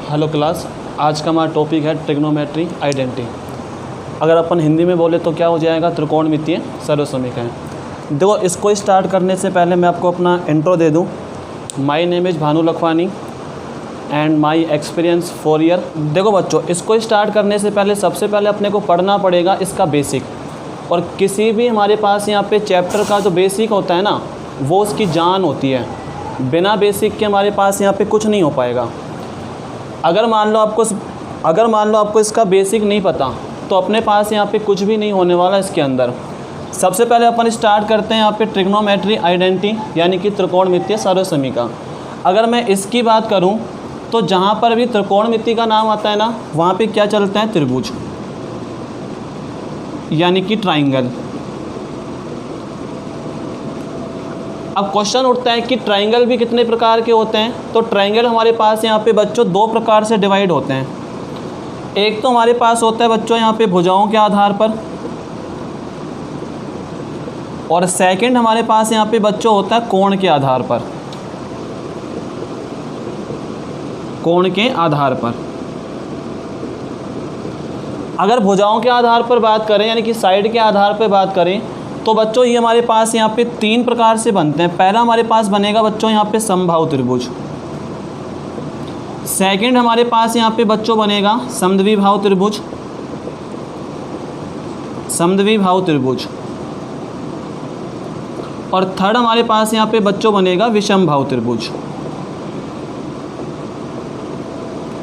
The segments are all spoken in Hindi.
हेलो क्लास, आज का हमारा टॉपिक है ट्रिग्नोमेट्री आइडेंटिटी। अगर अपन हिंदी में बोले तो क्या हो जाएगा, त्रिकोणमितीय सर्वसमीकरण। देखो, इसको स्टार्ट करने से पहले मैं आपको अपना इंट्रो दे दूं। My name is Bhanu Lakhwani and my experience 4 year. देखो बच्चों, इसको स्टार्ट करने से पहले सबसे पहले अपने को पढ़ना पड़ेगा इसका बेसिक। और किसी भी हमारे पास यहाँ पे चैप्टर का जो बेसिक होता है ना, वो उसकी जान होती है। बिना बेसिक के हमारे पास यहाँ पे कुछ नहीं हो पाएगा। अगर मान लो आपको इसका बेसिक नहीं पता तो अपने पास यहाँ पे कुछ भी नहीं होने वाला इसके अंदर। सबसे पहले अपन स्टार्ट करते हैं यहाँ पे ट्रिग्नोमेट्री आइडेंटिटी यानी कि त्रिकोणमितीय सर्वसमीकरण। अगर मैं इसकी बात करूँ तो जहाँ पर भी त्रिकोणमिति का नाम आता है ना, वहाँ पे क्या चलता है, त्रिभुज यानी कि ट्राइंगल। अब क्वेश्चन उठता है कि ट्राइंगल भी कितने प्रकार के होते हैं। तो ट्राइंगल हमारे पास यहाँ पे बच्चों 2 प्रकार से डिवाइड होते हैं। एक तो हमारे पास होता है बच्चों यहाँ पे भुजाओं के आधार पर, और सेकंड हमारे पास यहाँ पे बच्चों होता है कोण के आधार पर। कोण के आधार पर अगर भुजाओं के आधार पर बात करें यानी कि साइड के आधार पर बात करें तो बच्चों ये हमारे पास यहाँ पे 3 प्रकार से बनते हैं। पहला हमारे पास बनेगा बच्चों यहाँ पे समबाहु त्रिभुज। सेकंड हमारे पास यहाँ पे बच्चों बनेगा समद्विबाहु त्रिभुज। समद्विबाहु त्रिभुज। और थर्ड हमारे पास यहाँ पे बच्चों बनेगा विषमबाहु त्रिभुज।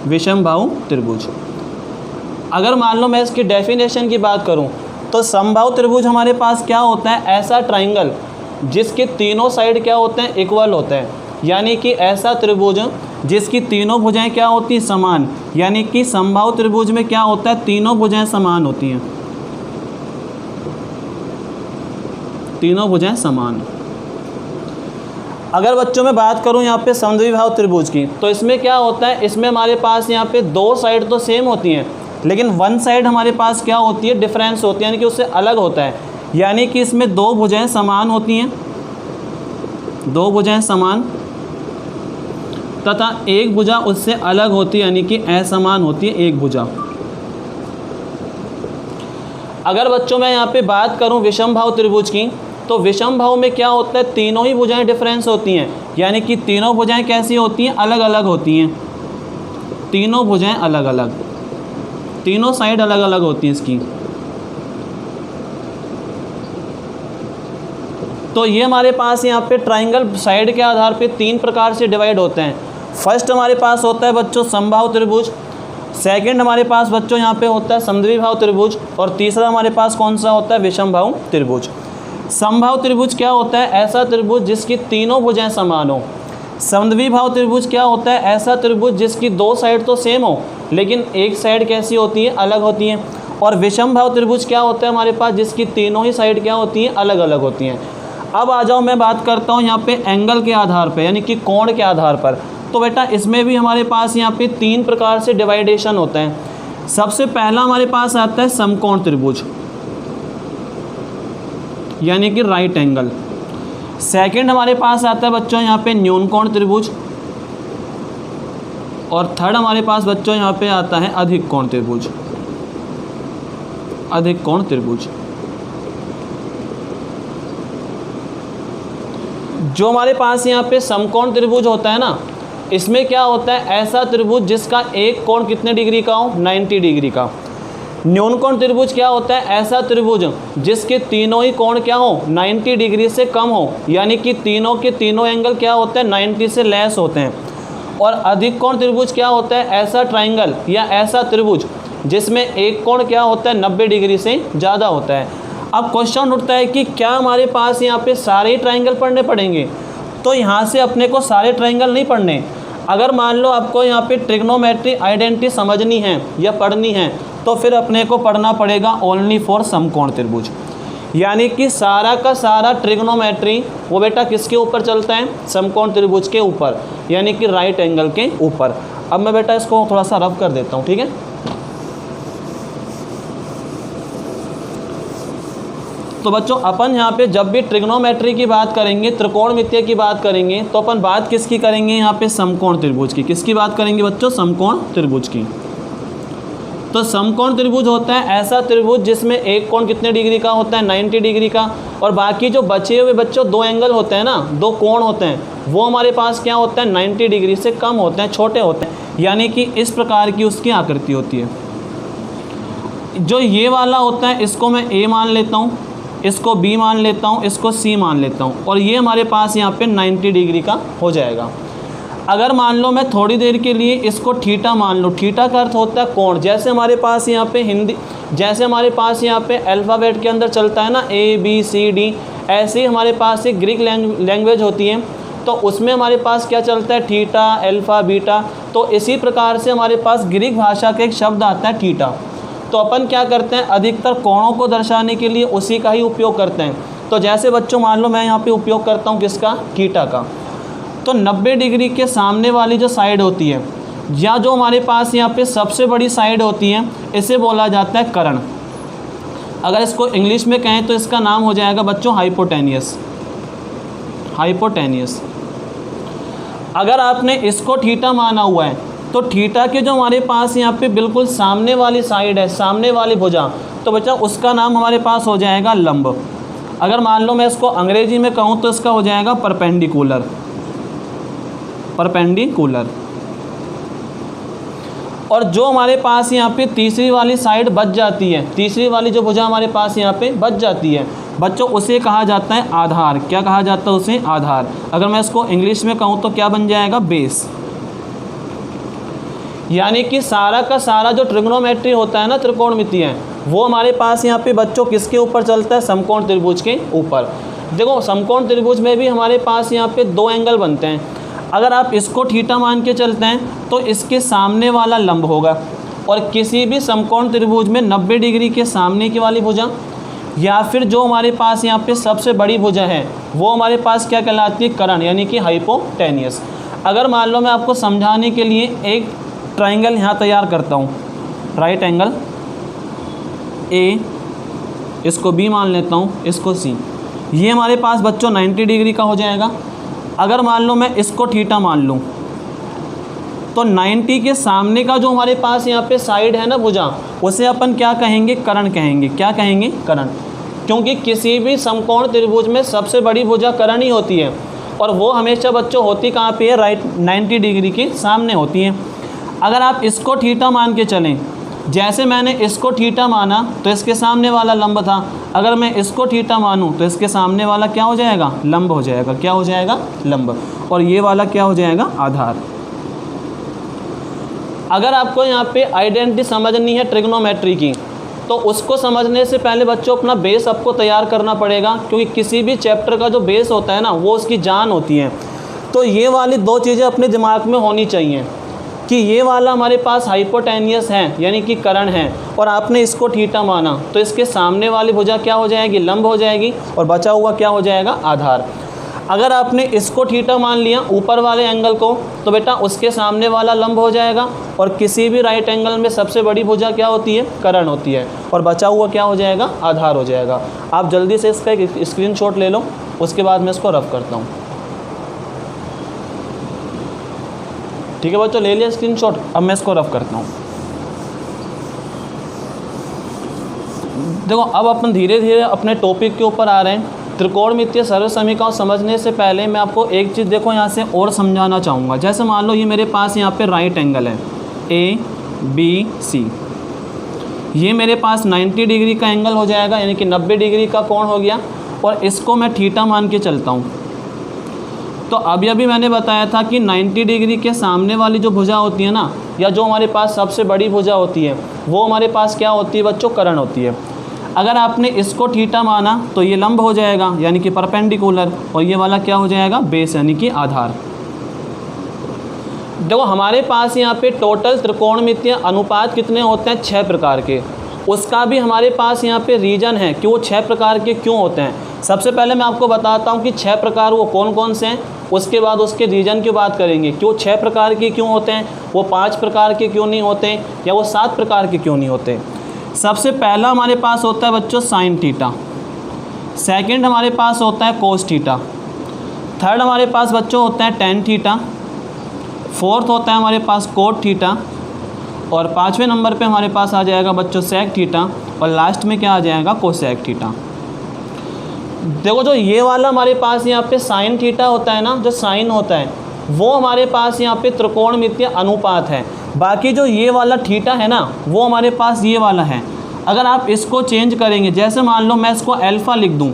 विषमबाहु त्रिभुज। अगर मान लो मैं इसकी डेफिनेशन की बात करूं तो समबाहु त्रिभुज हमारे पास क्या होता है, ऐसा ट्राइंगल जिसके तीनों साइड क्या होते हैं, इक्वल होते हैं। यानी कि ऐसा त्रिभुज जिसकी तीनों भुजाएं क्या होती हैं, समान। यानी कि समबाहु त्रिभुज में क्या होता है, तीनों भुजाएं समान होती हैं। तीनों भुजाएं समान। अगर बच्चों में बात करूं यहाँ पे समद्विबाहु त्रिभुज की, तो इसमें क्या होता है, इसमें हमारे पास यहाँ पे 2 साइड तो सेम होती हैं लेकिन 1 साइड हमारे पास क्या होती है, डिफरेंस होती है, यानी कि उससे अलग होता है। यानी कि इसमें 2 भुजाएं समान होती हैं, 2 भुजाएं समान, तथा एक भुजा उससे अलग होती है यानी कि असमान होती है एक भुजा। अगर बच्चों मैं यहाँ पे बात करूँ विषमबाहु त्रिभुज की, तो विषमबाहु में क्या होता है, तीनों ही भुजाएं डिफरेंस होती हैं। यानी कि तीनों भुजाएं कैसी होती हैं, अलग अलग होती हैं। तीनों भुजाएं अलग अलग, तीनों साइड अलग अलग होती हैं इसकी। तो ये हमारे पास यहाँ पे ट्राइंगल साइड के आधार पे 3 प्रकार से डिवाइड होते हैं। फर्स्ट हमारे पास होता है बच्चों समबाहु त्रिभुज। सेकंड हमारे पास बच्चों यहाँ पे होता है समद्विबाहु त्रिभुज। और तीसरा हमारे पास कौन सा होता है, विषमबाहु त्रिभुज। समबाहु त्रिभुज क्या होता है, ऐसा त्रिभुज जिसकी तीनों भुजाएं समान हो। समद्विबाहु त्रिभुज क्या होता है, ऐसा त्रिभुज जिसकी 2 साइड तो सेम हो लेकिन एक साइड कैसी होती है, अलग होती है। और विषमबाहु त्रिभुज क्या होता है हमारे पास, जिसकी तीनों ही साइड क्या होती हैं, अलग अलग होती हैं। अब आ जाओ, मैं बात करता हूँ यहाँ पे एंगल के आधार पे यानी कि कोण के आधार पर। तो बेटा इसमें भी हमारे पास यहाँ पे 3 प्रकार से डिवाइडेशन होता है। सबसे पहला हमारे पास आता है समकोण त्रिभुज यानी कि राइट एंगल। सेकंड हमारे पास आता है बच्चों यहाँ पे न्यून कोण त्रिभुज। और थर्ड हमारे पास बच्चों यहाँ पे आता है अधिक कोण त्रिभुज। अधिक कोण त्रिभुज। जो हमारे पास यहाँ पे समकोण त्रिभुज होता है ना, इसमें क्या होता है, ऐसा त्रिभुज जिसका एक कोण कितने डिग्री का हो, 90 डिग्री का। न्यून कोण त्रिभुज क्या होता है, ऐसा त्रिभुज जिसके तीनों ही कोण क्या हो, 90 डिग्री से कम हो। यानी कि तीनों के तीनों एंगल क्या होते हैं, 90 से लेस होते हैं। और अधिक कोण त्रिभुज क्या होता है, ऐसा ट्राइंगल या ऐसा त्रिभुज जिसमें एक कोण क्या होता है, 90 डिग्री से ज़्यादा होता है। अब क्वेश्चन उठता है कि क्या हमारे पास यहाँ पे सारे ही ट्राइंगल पढ़ने पड़ेंगे। तो यहाँ से अपने को सारे ट्राइंगल नहीं पढ़ने। अगर मान लो आपको यहाँ पे ट्रिग्नोमेट्री आइडेंटिटी समझनी है या पढ़नी है तो फिर अपने को पढ़ना पड़ेगा ओनली फॉर समकोण त्रिभुज। यानी कि सारा का सारा ट्रिग्नोमेट्री वो बेटा किसके ऊपर चलता है, समकोण त्रिभुज के ऊपर यानी कि राइट एंगल के ऊपर। अब मैं बेटा इसको थोड़ा सा रफ कर देता हूँ, ठीक है। तो बच्चों अपन यहाँ पे जब भी ट्रिग्नोमेट्री की बात करेंगे, त्रिकोणमितीय की बात करेंगे, तो अपन बात किसकी करेंगे यहाँ पे? समकोण त्रिभुज की। किसकी बात करेंगे बच्चों? समकोण त्रिभुज की। तो समकोण त्रिभुज होता है ऐसा त्रिभुज जिसमें एक कोण कितने डिग्री का होता है? 90 डिग्री का। और बाकी जो बचे हुए बच्चों दो एंगल होते हैं ना, दो कोण होते हैं, वो हमारे पास क्या होता है? 90 डिग्री से कम होते हैं, छोटे होते हैं। यानी कि इस प्रकार की उसकी आकृति होती है। जो ये वाला होता है इसको मैं ए मान लेता हूँ, इसको बी मान लेता हूँ, इसको सी मान लेता हूँ, और ये हमारे पास यहाँ पे 90 डिग्री का हो जाएगा। अगर मान लो मैं थोड़ी देर के लिए इसको थीटा मान लूँ, थीटा का अर्थ होता है कोण। जैसे हमारे पास यहाँ पे हिंदी, जैसे हमारे पास यहाँ पे अल्फ़ाबेट के अंदर चलता है ना ए बी सी डी, ऐसे ही हमारे पास एक ग्रीक लैंग्वेज होती है, तो उसमें हमारे पास क्या चलता है? Theta, alpha, beta. तो इसी प्रकार से हमारे पास ग्रीक भाषा का एक शब्द आता है थीटा। तो अपन क्या करते हैं? अधिकतर कोणों को दर्शाने के लिए उसी का ही उपयोग करते हैं। तो जैसे बच्चों मान लो मैं यहाँ पे उपयोग करता हूँ किसका? थीटा का। तो 90 डिग्री के सामने वाली जो साइड होती है, या जो हमारे पास यहाँ पे सबसे बड़ी साइड होती है, इसे बोला जाता है कर्ण। अगर इसको इंग्लिश में कहें तो इसका नाम हो जाएगा बच्चों हाइपोटेनियस। हाइपोटेनियस। अगर आपने इसको थीटा माना हुआ है, तो थीटा के जो हमारे पास यहाँ पे बिल्कुल सामने वाली साइड है, सामने वाली भुजा, तो बच्चा उसका नाम हमारे पास हो जाएगा लंब। अगर मान लो मैं इसको अंग्रेजी में कहूँ तो इसका हो जाएगा परपेंडिकुलर। परपेंडिकुलर। और जो हमारे पास यहाँ पे तीसरी वाली साइड बच जाती है, तीसरी वाली जो भुजा हमारे पास यहाँ पे बच जाती है बच्चों, उसे कहा जाता है आधार। क्या कहा जाता है उसे? आधार। अगर मैं इसको इंग्लिश में कहूँ तो क्या बन जाएगा? बेस। यानी कि सारा का सारा जो ट्रिग्नोमेट्री होता है ना, त्रिकोणमितीय, वो हमारे पास यहाँ पे बच्चों किसके ऊपर चलता है? समकोण त्रिभुज के ऊपर। देखो समकोण त्रिभुज में भी हमारे पास यहाँ पे दो एंगल बनते हैं। अगर आप इसको थीटा मान के चलते हैं तो इसके सामने वाला लंब होगा। और किसी भी समकोण त्रिभुज में 90 डिग्री के सामने की वाली भुजा, या फिर जो हमारे पास यहाँ पे सबसे बड़ी भुजा है, वो हमारे पास क्या कहलाती है? कर्ण, यानी कि हाइपोटेनियस। अगर मान लो मैं आपको समझाने के लिए एक ट्राइंगल यहाँ तैयार करता हूँ, राइट एंगल ए, इसको बी मान लेता हूँ, इसको सी, ये हमारे पास बच्चों 90 डिग्री का हो जाएगा। अगर मान लो मैं इसको थीटा मान लूँ, तो 90 के सामने का जो हमारे पास यहाँ पे साइड है ना भुजा, उसे अपन क्या कहेंगे? कर्ण कहेंगे। क्या कहेंगे? कर्ण। क्योंकि किसी भी समकोण त्रिभुज में सबसे बड़ी भुजा कर्ण ही होती है, और वो हमेशा बच्चों होती कहाँ पे है? राइट 90 डिग्री के सामने होती है। अगर आप इसको थीटा मान के चलें, जैसे मैंने इसको थीटा माना तो इसके सामने वाला लंब था, अगर मैं इसको थीटा मानूं तो इसके सामने वाला क्या हो जाएगा? लंब हो जाएगा। क्या हो जाएगा? लंब। और ये वाला क्या हो जाएगा? आधार। अगर आपको यहाँ पे आइडेंटिटी समझनी है ट्रिग्नोमेट्री की, तो उसको समझने से पहले बच्चों अपना बेस आपको तैयार करना पड़ेगा, क्योंकि किसी भी चैप्टर का जो बेस होता है ना, वो उसकी जान होती है। तो ये वाली दो चीज़ें अपने दिमाग में होनी चाहिए कि ये वाला हमारे पास हाइपोटेनियस है, यानी कि कर्ण है, और आपने इसको थीटा माना, तो इसके सामने वाली भुजा क्या हो जाएगी? लंब हो जाएगी, और बचा हुआ क्या हो जाएगा? आधार। अगर आपने इसको थीटा मान लिया ऊपर वाले एंगल को, तो बेटा उसके सामने वाला लंब हो जाएगा, और किसी भी राइट एंगल में सबसे बड़ी भुजा क्या होती है? कर्ण होती है, और बचा हुआ क्या हो जाएगा? आधार हो जाएगा। आप जल्दी से इसका एक स्क्रीनशॉट ले लो, उसके बाद मैं इसको रफ करता हूँ। ठीक है बच्चों, ले लिया स्क्रीनशॉट। अब मैं इसको रफ करता हूँ। देखो अब अपन धीरे धीरे अपने टॉपिक के ऊपर आ रहे हैं। त्रिकोणमितीय सरल समीकरण समझने से पहले मैं आपको एक चीज़ देखो यहाँ से और समझाना चाहूँगा। जैसे मान लो ये मेरे पास यहाँ पे राइट एंगल है ए बी सी, ये मेरे पास 90 डिग्री का एंगल हो जाएगा, यानी कि 90 डिग्री का कोण हो गया, और इसको मैं थीटा मान के चलता हूँ। तो अभी मैंने बताया था कि 90 डिग्री के सामने वाली जो भुजा होती है ना, या जो हमारे पास सबसे बड़ी भुजा होती है, वो हमारे पास क्या होती है बच्चों? कर्ण होती है। अगर आपने इसको थीटा माना तो ये लंब हो जाएगा, यानी कि परपेंडिकुलर, और ये वाला क्या हो जाएगा? बेस, यानी कि आधार। देखो हमारे पास यहाँ पे टोटल त्रिकोणमितीय अनुपात कितने होते हैं? 6 प्रकार के। उसका भी हमारे पास यहाँ पे रीजन है कि वो 6 प्रकार के क्यों होते हैं। सबसे पहले मैं आपको बताता हूँ कि 6 प्रकार वो कौन कौन से हैं, उसके बाद उसके रीजन की बात करेंगे कि वो 6 प्रकार के क्यों होते हैं, वो 5 प्रकार के क्यों नहीं होते, या वो 7 प्रकार के क्यों नहीं होते। सबसे पहला हमारे पास होता है बच्चों साइन थीटा। सेकंड हमारे पास होता है कोस थीटा, थर्ड हमारे पास बच्चों होता है टेन थीटा, फोर्थ होता है हमारे पास कोट थीटा, और पाँचवें नंबर पे हमारे पास आ जाएगा बच्चों सेक थीटा, और लास्ट में क्या आ जाएगा कोसेक थीटा। देखो जो ये वाला हमारे पास यहाँ पे साइन थीटा होता है ना, जो साइन होता है वो हमारे पास यहाँ पे त्रिकोणमितीय अनुपात है। बाकी जो ये वाला थीटा है ना वो हमारे पास ये वाला है। अगर आप इसको चेंज करेंगे, जैसे मान लो मैं इसको अल्फ़ा लिख दूँ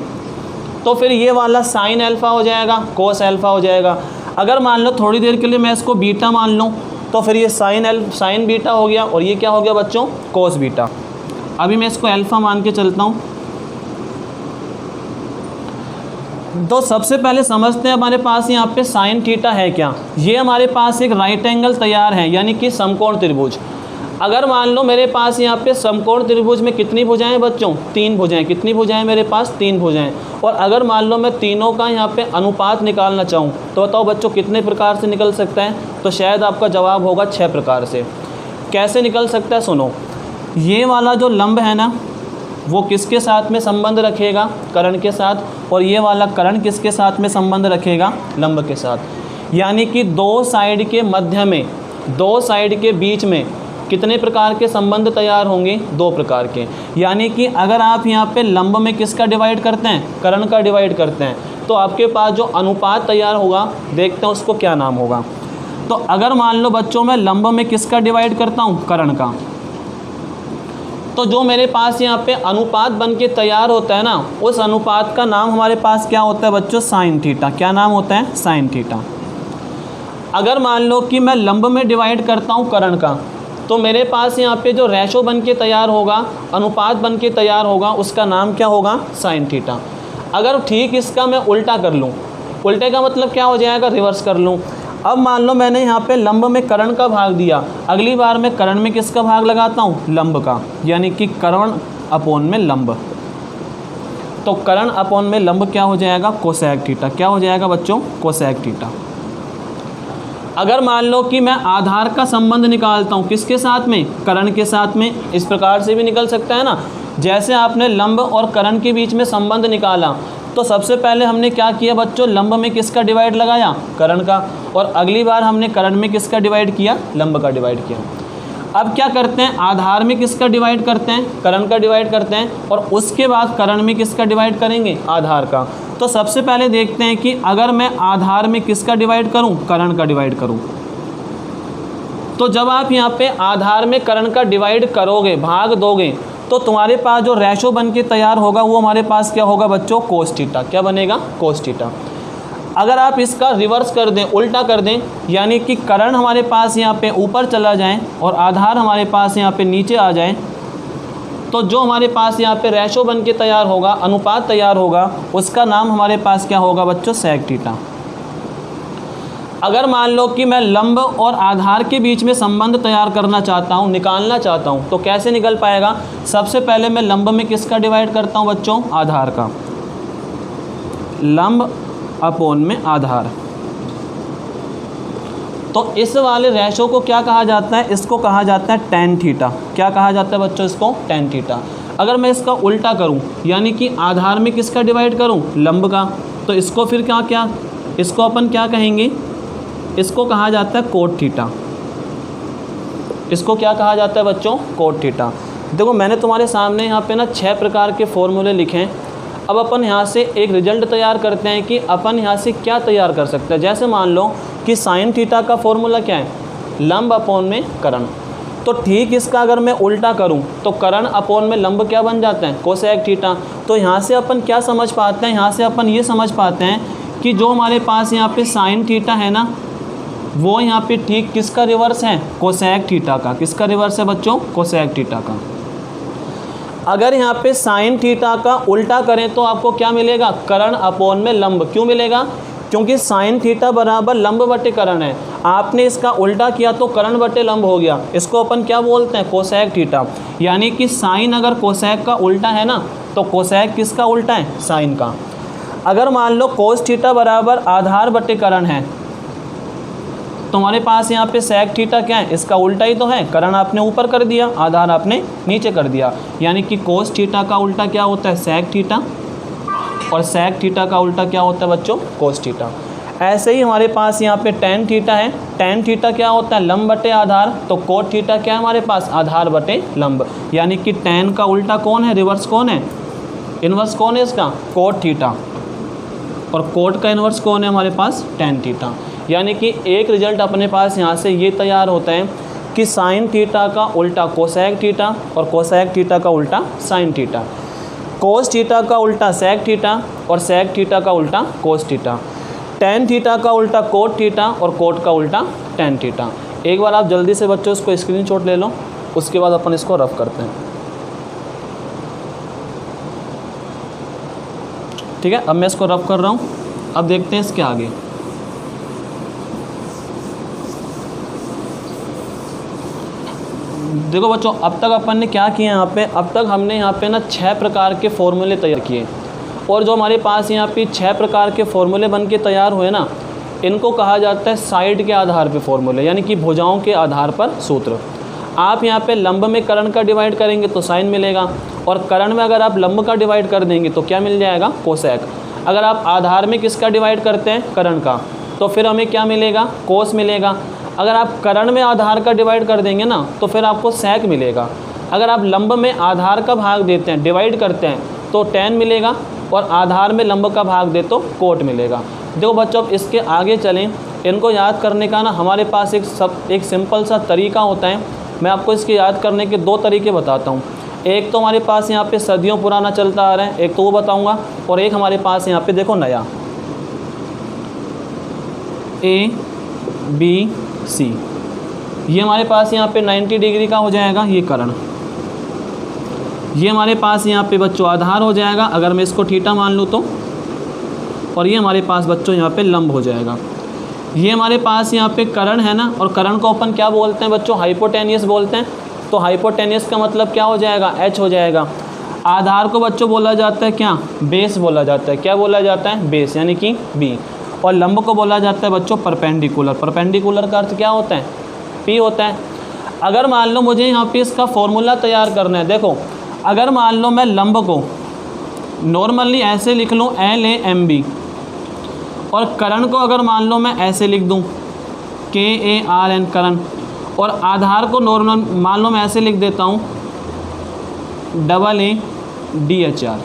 तो फिर ये वाला साइन अल्फ़ा हो जाएगा, कोस अल्फ़ा हो जाएगा। अगर मान लो थोड़ी देर के लिए मैं इसको बीटा मान लूँ तो फिर ये साइन बीटा हो गया, और ये क्या हो गया बच्चों, कोस बीटा। अभी मैं इसको अल्फ़ा मान के चलता हूँ। तो सबसे पहले समझते हैं हमारे पास यहाँ पे साइन थीटा है क्या। ये हमारे पास एक राइट एंगल तैयार है, यानी कि समकोण त्रिभुज। अगर मान लो मेरे पास यहाँ पे समकोण त्रिभुज में कितनी भुजाएं बच्चों, तीन भुजाएं। कितनी भुजाएं मेरे पास, तीन भुजाएं। और अगर मान लो मैं तीनों का यहाँ पे अनुपात निकालना चाहूँ तो बताओ बच्चों कितने प्रकार से निकल सकता है। तो शायद आपका जवाब होगा 6 प्रकार से। कैसे निकल सकता है सुनो, ये वाला जो लंब है ना वो किसके साथ में संबंध रखेगा, कर्ण के साथ, और ये वाला कर्ण किसके साथ में संबंध रखेगा, लंब के साथ। यानी कि दो साइड के मध्य में, दो साइड के बीच में कितने प्रकार के संबंध तैयार होंगे, 2 प्रकार के। यानी कि अगर आप यहाँ पे लंब में किसका डिवाइड करते हैं, कर्ण का डिवाइड करते हैं, तो आपके पास जो अनुपात तैयार होगा देखते हैं उसको क्या नाम होगा। तो अगर मान लो बच्चों मैं लंब में किसका डिवाइड करता हूँ, कर्ण का, तो जो मेरे पास यहाँ पे अनुपात बन के तैयार होता है ना, उस अनुपात का नाम हमारे पास क्या होता है बच्चों, साइन थीटा। क्या नाम होता है, साइन थीटा। अगर मान लो कि मैं लंब में डिवाइड करता हूँ कर्ण का, तो मेरे पास यहाँ पे जो रेशो बन के तैयार होगा, अनुपात बन के तैयार होगा, उसका नाम क्या होगा, साइन थीटा। अगर ठीक इसका मैं उल्टा कर लूँ, उल्टे का मतलब क्या हो जाएगा, रिवर्स कर लूँ। अब मान लो मैंने यहाँ पे लंब में कर्ण का भाग दिया, अगली बार मैं कर्ण में किसका भाग लगाता हूँ, लंब का, यानी कि कर्ण अपॉन में लंब। तो कर्ण अपॉन में लंब क्या हो जाएगा, कोसेक थीटा। क्या हो जाएगा बच्चों, कोसेक थीटा। अगर मान लो कि मैं आधार का संबंध निकालता हूँ किसके साथ में, कर्ण के साथ में, इस प्रकार से भी निकल सकता है ना। जैसे आपने लंब और कर्ण के बीच में संबंध निकाला, तो सबसे पहले हमने क्या किया बच्चों, लंब में किसका डिवाइड लगाया, कर्ण का, और अगली बार हमने कर्ण में किसका डिवाइड किया, लंब का डिवाइड किया। अब क्या करते हैं, आधार में किसका डिवाइड करते हैं, कर्ण का डिवाइड करते हैं, और उसके बाद कर्ण में किसका डिवाइड करेंगे, आधार का। तो सबसे पहले देखते हैं कि अगर मैं आधार में किसका डिवाइड करूं, कर्ण का डिवाइड करूं, तो जब आप यहाँ पे आधार में कर्ण का डिवाइड करोगे, भाग दोगे, तो तुम्हारे पास जो रेशो बन के तैयार होगा वो हमारे पास क्या होगा बच्चों, कोस थीटा। क्या बनेगा, कोस थीटा। अगर आप इसका रिवर्स कर दें, उल्टा कर दें, यानी कि कर्ण हमारे पास यहाँ पे ऊपर चला जाए और आधार हमारे पास यहाँ पे नीचे आ जाए, तो जो हमारे पास यहाँ पे रेशो बन के तैयार होगा, अनुपात तैयार होगा, उसका नाम हमारे पास क्या होगा बच्चों, सेक थीटा। अगर मान लो कि मैं लंब और आधार के बीच में संबंध तैयार करना चाहता हूँ, निकालना चाहता हूँ, तो कैसे निकल पाएगा। सबसे पहले मैं लंब में किसका डिवाइड करता हूँ बच्चों, आधार का, लंब अपॉन में आधार। तो इस वाले रेशो को क्या कहा जाता है, इसको कहा जाता है टेन थीटा। क्या कहा जाता है बच्चों, इसको टेन थीटा। अगर मैं इसका उल्टा करूं, यानी कि आधार में किसका डिवाइड करूं, लंब का, तो इसको फिर क्या इसको अपन क्या कहेंगे, इसको कहा जाता है कोट थीटा। इसको क्या कहा जाता है बच्चों, कोट थीटा। देखो मैंने तुम्हारे सामने यहाँ पे ना 6 प्रकार के फॉर्मूले लिखे हैं। अब अपन यहाँ से एक रिजल्ट तैयार करते हैं कि अपन यहाँ से क्या तैयार कर सकते हैं। जैसे मान लो कि साइन थीटा का फॉर्मूला क्या है, लंब अपॉन में कर्ण। तो ठीक इसका अगर मैं उल्टा करूं तो कर्ण अपॉन में लंब क्या बन जाता है, कोसेक थीटा। तो यहाँ से अपन क्या समझ पाते हैं, यहाँ से अपन ये समझ पाते हैं कि जो हमारे पास यहाँ पे साइन थीटा है ना, वो यहाँ पे ठीक किसका रिवर्स है, कोसेक थीटा का। किसका रिवर्स है बच्चों, कोसेक थीटा का। अगर यहाँ पे साइन थीटा का उल्टा करें तो आपको क्या मिलेगा, कर्ण अपॉन में लंब। क्यों मिलेगा, क्योंकि साइन थीटा बराबर लंब बटे कर्ण है। आपने इसका उल्टा किया तो कर्ण बटे लंब हो गया। इसको अपन क्या बोलते हैं, कोसेक थीटा। यानी कि साइन अगर कोसेक का उल्टा है ना, तो कोसेक किसका उल्टा है, साइन का। अगर मान लो कोस थीटा बराबर आधार बटे कर्ण है, तो हमारे पास यहाँ पे सेक थीटा क्या है, इसका उल्टा ही तो है। कर्ण आपने ऊपर कर दिया, आधार आपने नीचे कर दिया, यानी कि कोस थीटा का उल्टा क्या होता है, सेक थीटा। और sec थीटा का उल्टा क्या होता है बच्चों, cos थीटा। ऐसे ही हमारे पास यहाँ पे tan थीटा है, tan थीटा क्या होता है, लंब बटे आधार, तो cot थीटा क्या है हमारे पास, आधार बटे लंब, यानी कि tan का उल्टा कौन है, रिवर्स कौन है, इन्वर्स कौन है इसका, cot थीटा, और cot का इन्वर्स कौन है हमारे पास, tan थीटा। यानी कि एक रिजल्ट अपने पास यहाँ से ये तैयार होता है कि साइन थीटा का उल्टा कोसेक थीटा और कोसेक थीटा का उल्टा साइन थीटा, कोस थीटा का उल्टा सेक थीटा और सेक थीटा का उल्टा कोस थीटा, टेन थीटा का उल्टा कोट थीटा और कोट का उल्टा टेन थीटा। एक बार आप जल्दी से बच्चों इसको स्क्रीनशॉट ले लो, उसके बाद अपन इसको रफ करते हैं। ठीक है, अब मैं इसको रफ कर रहा हूँ, अब देखते हैं इसके आगे। देखो बच्चों, अब तक अपन ने क्या किया यहाँ पे, अब तक हमने यहाँ पे ना 6 प्रकार के फॉर्मूले तैयार किए, और जो हमारे पास यहाँ पे 6 प्रकार के फॉर्मूले बन के तैयार हुए ना, इनको कहा जाता है साइड के आधार पे फॉर्मूले, यानी कि भुजाओं के आधार पर सूत्र। आप यहाँ पे लंब में कर्ण का डिवाइड करेंगे तो साइन मिलेगा, और कर्ण में अगर आप लंब का डिवाइड कर देंगे तो क्या मिल जाएगा, कोसेक। अगर आप आधार में किसका डिवाइड करते हैं, कर्ण का, तो फिर हमें क्या मिलेगा, कोस मिलेगा। अगर आप कर्ण में आधार का डिवाइड कर देंगे ना तो फिर आपको सेक मिलेगा। अगर आप लंब में आधार का भाग देते हैं, डिवाइड करते हैं, तो टेन मिलेगा, और आधार में लंब का भाग दे तो कोट मिलेगा। देखो बच्चों, अब इसके आगे चलें, इनको याद करने का ना हमारे पास एक सिंपल सा तरीका होता है। मैं आपको इसके याद करने के 2 तरीके बताता हूँ। एक तो हमारे पास यहाँ पे सदियों पुराना चलता आ रहा है, एक तो वो बताऊँगा, और एक हमारे पास यहाँ पे देखो नया, ABC, ये हमारे पास यहाँ पे 90 डिग्री का हो जाएगा ये कर्ण, ये हमारे पास यहाँ पे बच्चों आधार हो जाएगा अगर मैं इसको थीटा मान लूँ तो, और ये हमारे पास बच्चों यहाँ पे लंब हो जाएगा। ये हमारे पास यहाँ पे कर्ण है ना, और कर्ण को अपन क्या बोलते हैं बच्चों, हाइपोटेनियस बोलते हैं। तो हाइपोटेनियस का मतलब क्या हो जाएगा, H हो जाएगा। आधार को बच्चों बोला जाता है क्या, बेस बोला जाता है, क्या बोला जाता है, बेस, यानी कि B। और लंब को बोला जाता है बच्चों परपेंडिकुलर। परपेंडिकुलर का अर्थ क्या होता है, P होता है। अगर मान लो मुझे यहाँ पे इसका फॉर्मूला तैयार करना है, देखो अगर मान लो मैं लंब को नॉर्मली ऐसे लिख लूँ LAMB, और कर्ण को अगर मान लो मैं ऐसे लिख दूँ KARN कर्ण, और आधार को नॉर्मल मान लो मैं ऐसे लिख देता हूँ AADHR,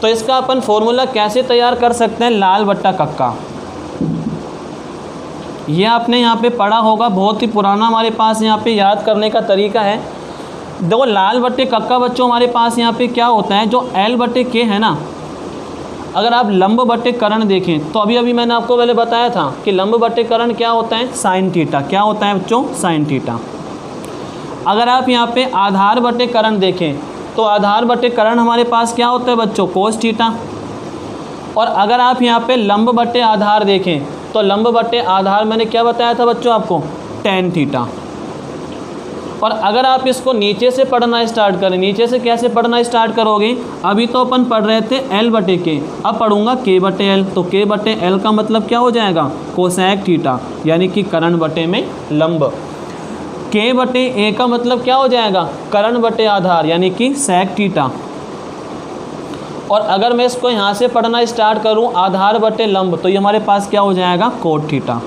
तो इसका अपन फॉर्मूला कैसे तैयार कर सकते हैं, लाल बट्टा कक्का। ये आपने यहाँ पे पढ़ा होगा, बहुत ही पुराना हमारे पास यहाँ पे याद करने का तरीका है। देखो लाल बट्टे कक्का बच्चों हमारे पास यहाँ पे क्या होता है, जो L बट्टे K है ना, अगर आप लंब बट्टे कर्ण देखें तो अभी मैंने आपको पहले बताया था कि लंब बट्टे कर्ण क्या होता है, साइन थीटा। क्या होता है बच्चों, साइन थीटा। अगर आप यहाँ पे आधार बट्टे कर्ण देखें तो आधार बट्टे कर्ण हमारे पास क्या होता है बच्चों, कोस थीटा। और अगर आप यहाँ पे लंब बट्टे आधार देखें तो लंब बट्टे आधार मैंने क्या बताया था बच्चों आपको, टेन थीटा। और अगर आप इसको नीचे से पढ़ना स्टार्ट करें, नीचे से कैसे पढ़ना स्टार्ट करोगे, अभी तो अपन पढ़ रहे थे L बटे K, अब पढ़ूंगा K बटे L, तो K बटे L का मतलब क्या हो जाएगा, कोसेक थीटा, यानी कि कर्ण बटे में लंब। K बटे A का मतलब क्या हो जाएगा, कर्ण बटे आधार, यानी कि सेक थीटा। और अगर मैं इसको यहाँ से पढ़ना स्टार्ट करूँ आधार बटे लंब, तो ये हमारे पास क्या हो जाएगा, कोट थीटा।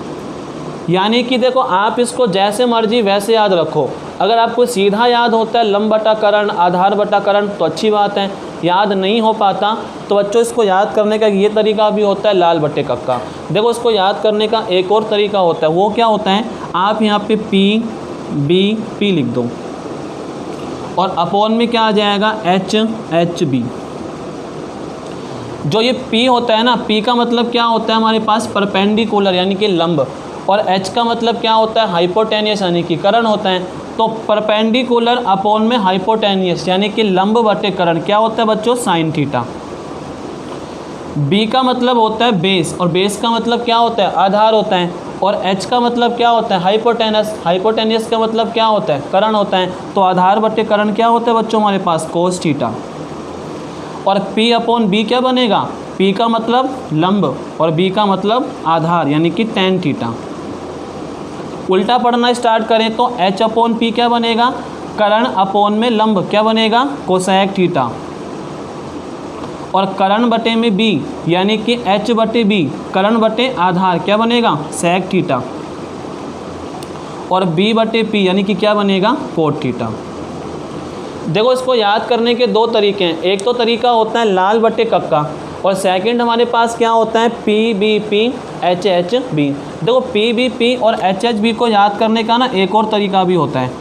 यानी कि देखो आप इसको जैसे मर्जी वैसे याद रखो। अगर आपको सीधा याद होता है लंब बटा कर्ण, आधार बटा कर्ण, तो अच्छी बात है। याद नहीं हो पाता तो बच्चों इसको याद करने का ये तरीका भी होता है लाल बटे कक्का। देखो इसको याद करने का एक और तरीका होता है, वो क्या होता है, आप यहाँ पे P लिख दो, और अपॉन में क्या आ जाएगा, HB। जो ये P होता है ना, P का मतलब क्या होता है हमारे पास, परपेंडिकुलर, यानी कि लंब, और H का मतलब क्या होता है, हाइपोटेनियस, यानी कि कर्ण होता है। तो परपेंडिकुलर अपॉन में हाइपोटेनियस, यानी कि लंब बटे कर्ण, क्या होता है बच्चों, साइन थीटा। B का मतलब होता है बेस, और बेस का मतलब क्या होता है, आधार होता है। और H का मतलब क्या होता है, हाइपोटेनस, हाइपोटेनियस का मतलब क्या होता है, कर्ण होता है। तो आधार बटे कर्ण क्या होता है बच्चों हमारे पास, कोस थीटा। और P अपॉन B क्या बनेगा, P का मतलब लंब और B का मतलब आधार, यानी कि टेन थीटा। उल्टा पढ़ना स्टार्ट करें तो H अपॉन P क्या बनेगा, कर्ण अपॉन में लंब, क्या बनेगा, कोसेक थीटा। और करण बटे में b यानी कि h बटे b, करण बटे आधार क्या बनेगा sec थीटा, और b बटे p यानी कि क्या बनेगा cot थीटा। देखो इसको याद करने के दो तरीके हैं, एक तो तरीका होता है लाल बटे कक्का, और सेकंड हमारे पास क्या होता है P B P H H B. देखो पी बी पी और एच एच बी को याद करने का ना एक और तरीका भी होता है।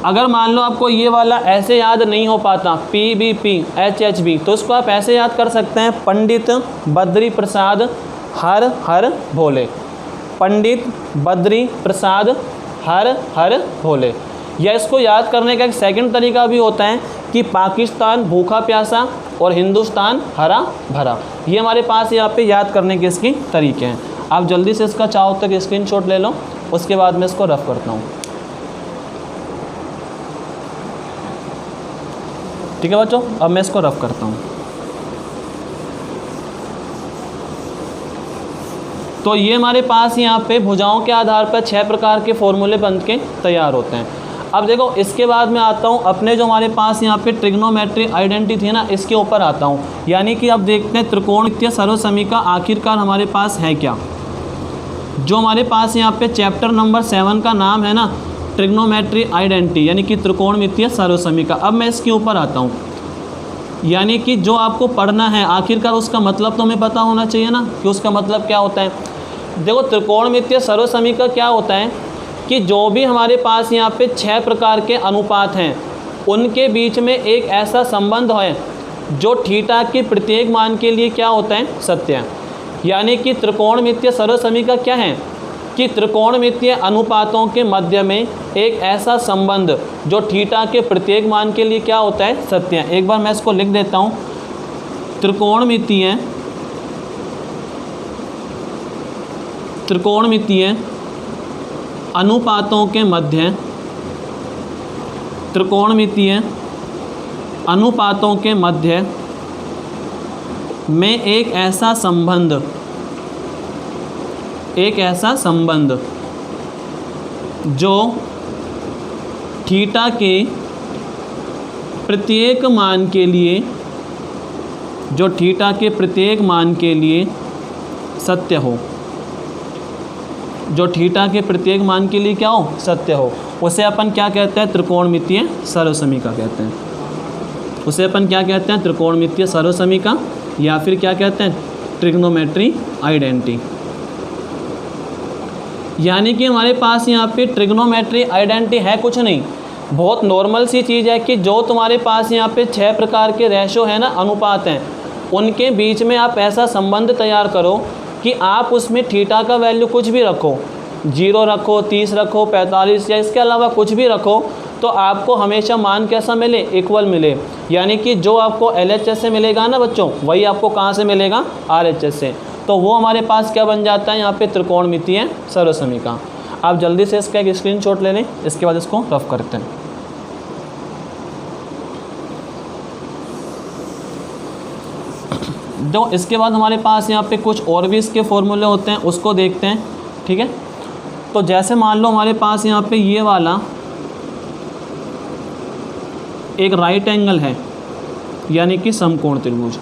अगर मान लो आपको ये वाला ऐसे याद नहीं हो पाता P B P H H B, तो इसको आप ऐसे याद कर सकते हैं पंडित बद्री प्रसाद हर हर भोले, पंडित बद्री प्रसाद हर हर भोले। या इसको याद करने का एक सेकंड तरीका भी होता है कि पाकिस्तान भूखा प्यासा और हिंदुस्तान हरा भरा। ये हमारे पास यहाँ पे याद करने के इसके तरीके हैं। आप जल्दी से इसका चाहो तक स्क्रीनशॉट ले लो, उसके बाद मैं इसको रफ करता हूँ। ठीक है बच्चों, अब मैं इसको रफ करता हूँ। तो ये हमारे पास यहाँ पे भुजाओं के आधार पर 6 प्रकार के फॉर्मूले बन के तैयार होते हैं। अब देखो इसके बाद मैं आता हूँ अपने जो हमारे पास यहाँ पे ट्रिग्नोमेट्रिक आइडेंटिटी थी ना, इसके ऊपर आता हूँ। यानी कि अब देखते हैं त्रिकोणमितीय सर्वसमीका आखिरकार हमारे पास है क्या। जो हमारे पास यहाँ पे चैप्टर नंबर 7 का नाम है ना ट्रिग्नोमेट्रिक आइडेंटिटी, यानी कि त्रिकोणमितीय सर्वसमीका। अब मैं इसके ऊपर आता हूँ, यानी कि जो आपको पढ़ना है आखिरकार उसका मतलब तो हमें पता होना चाहिए ना कि उसका मतलब क्या होता है। देखो त्रिकोणमितीय सर्वसमीका क्या होता है कि जो भी हमारे पास यहाँ पे 6 प्रकार के अनुपात हैं उनके बीच में एक ऐसा संबंध है जो थीटा के प्रत्येक मान के लिए क्या होता है सत्य है। यानी कि त्रिकोणमितीय सर्वसमीका क्या है कि त्रिकोणमितीय अनुपातों के मध्य में एक ऐसा संबंध जो थीटा के प्रत्येक मान के लिए क्या होता है सत्य है। एक बार मैं इसको लिख देता हूँ, त्रिकोणमितीय अनुपातों के मध्य, त्रिकोणमितीय अनुपातों के मध्य में एक ऐसा संबंध जो थीटा के प्रत्येक मान के लिए सत्य हो, जो थीटा के प्रत्येक मान के लिए क्या हो सत्य हो, उसे अपन क्या कहते हैं त्रिकोणमितीय सर्वसमीका कहते हैं। उसे अपन क्या कहते हैं त्रिकोणमितीय सर्वसमीका, या फिर क्या कहते हैं ट्रिग्नोमेट्री आइडेंटिटी। यानी कि हमारे पास यहाँ पे ट्रिग्नोमेट्री आइडेंटिटी है कुछ नहीं, बहुत नॉर्मल सी चीज़ है कि जो तुम्हारे पास यहाँ पे 6 प्रकार के रेशो है ना अनुपात हैं, उनके बीच में आप ऐसा संबंध तैयार करो कि आप उसमें थीटा का वैल्यू कुछ भी रखो, 0 रखो, 30 रखो, 45 या इसके अलावा कुछ भी रखो, तो आपको हमेशा मान कैसा मिले इक्वल मिले। यानी कि जो आपको LHS से मिलेगा ना बच्चों, वही आपको कहाँ से मिलेगा RHS से। तो वो हमारे पास क्या बन जाता है यहाँ पे त्रिकोणमितीय सर्वसमीका। आप जल्दी से इसका एक स्क्रीनशॉट ले लें, इसके बाद इसको रफ करते हैं। जो इसके बाद हमारे पास यहाँ पे कुछ और भी इसके फॉर्मूले होते हैं, उसको देखते हैं। ठीक है, तो जैसे मान लो हमारे पास यहाँ पे ये वाला एक राइट एंगल है, यानी कि समकोण त्रिभुज।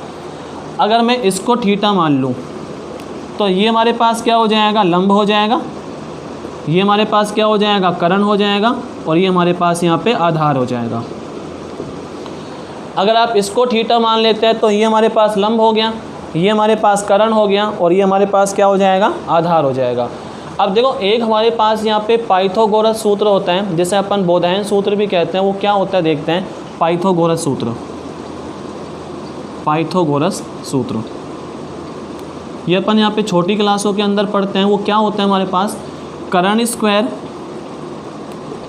अगर मैं इसको थीटा मान लूँ तो ये हमारे पास क्या हो जाएगा लंब हो जाएगा, ये हमारे पास क्या हो जाएगा कर्ण हो जाएगा, और ये हमारे पास यहाँ पे आधार हो जाएगा। अगर आप इसको थीटा मान लेते हैं तो ये हमारे पास लंब हो गया, ये हमारे पास कर्ण हो गया, और ये हमारे पास क्या हो जाएगा आधार हो जाएगा। अब देखो एक हमारे पास यहाँ पे पाइथागोरस सूत्र होता है, जिसे अपन बोधायन सूत्र भी कहते हैं। वो क्या होता है देखते हैं, पाइथागोरस सूत्र ये अपन यहाँ पे छोटी क्लासों के अंदर पढ़ते हैं। वो क्या होता है हमारे पास कर्ण स्क्वायर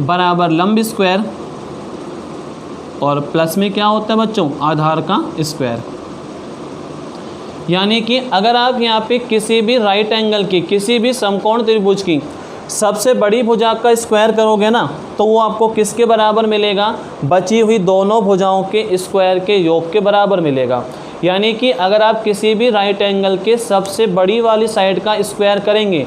बराबर लंब स्क्वायर, और प्लस में क्या होता है बच्चों आधार का स्क्वायर। यानी कि अगर आप यहाँ पे किसी भी राइट एंगल की किसी भी समकोण त्रिभुज की सबसे बड़ी भुजा का स्क्वायर करोगे ना, तो वो आपको किसके बराबर मिलेगा, बची हुई दोनों भुजाओं के स्क्वायर के योग के बराबर मिलेगा। यानी कि अगर आप किसी भी राइट एंगल के सबसे बड़ी वाली साइड का स्क्वायर करेंगे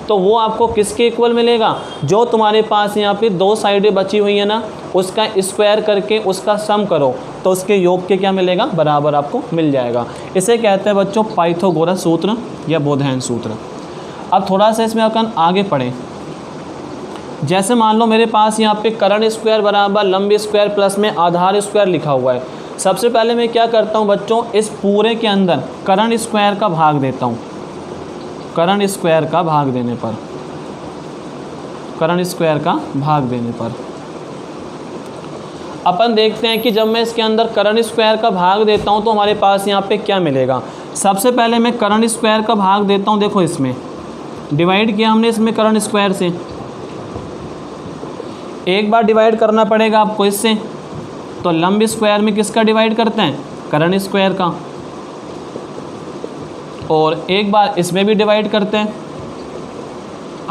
तो वो आपको किसके इक्वल मिलेगा, जो तुम्हारे पास यहाँ पे 2 साइडें बची हुई है ना, उसका स्क्वायर करके उसका सम करो तो उसके योग के क्या मिलेगा, बराबर आपको मिल जाएगा। इसे कहते हैं बच्चों पाइथागोरस सूत्र या बोधायन सूत्र। अब थोड़ा सा इसमें अपन आगे पढ़ें। जैसे मान लो मेरे पास यहाँ पे कर्ण स्क्वायर बराबर लंब स्क्वायर प्लस में आधार स्क्वायर लिखा हुआ है। सबसे पहले मैं क्या करता हूँ बच्चों, इस पूरे के अंदर कर्ण स्क्वायर का भाग देता हूँ। कर्ण स्क्वायर का भाग देने पर, कर्ण स्क्वायर का भाग देने पर अपन देखते हैं कि जब मैं इसके अंदर कर्ण स्क्वायर का भाग देता हूँ तो हमारे पास यहाँ पे क्या मिलेगा। सबसे पहले मैं कर्ण स्क्वायर का भाग देता हूँ। देखो इसमें डिवाइड किया हमने इसमें कर्ण स्क्वायर से, एक बार डिवाइड करना पड़ेगा आपको इससे, तो लंब स्क्वायर में किसका डिवाइड करते हैं, कर्ण स्क्वायर का, और एक बार इसमें भी डिवाइड करते हैं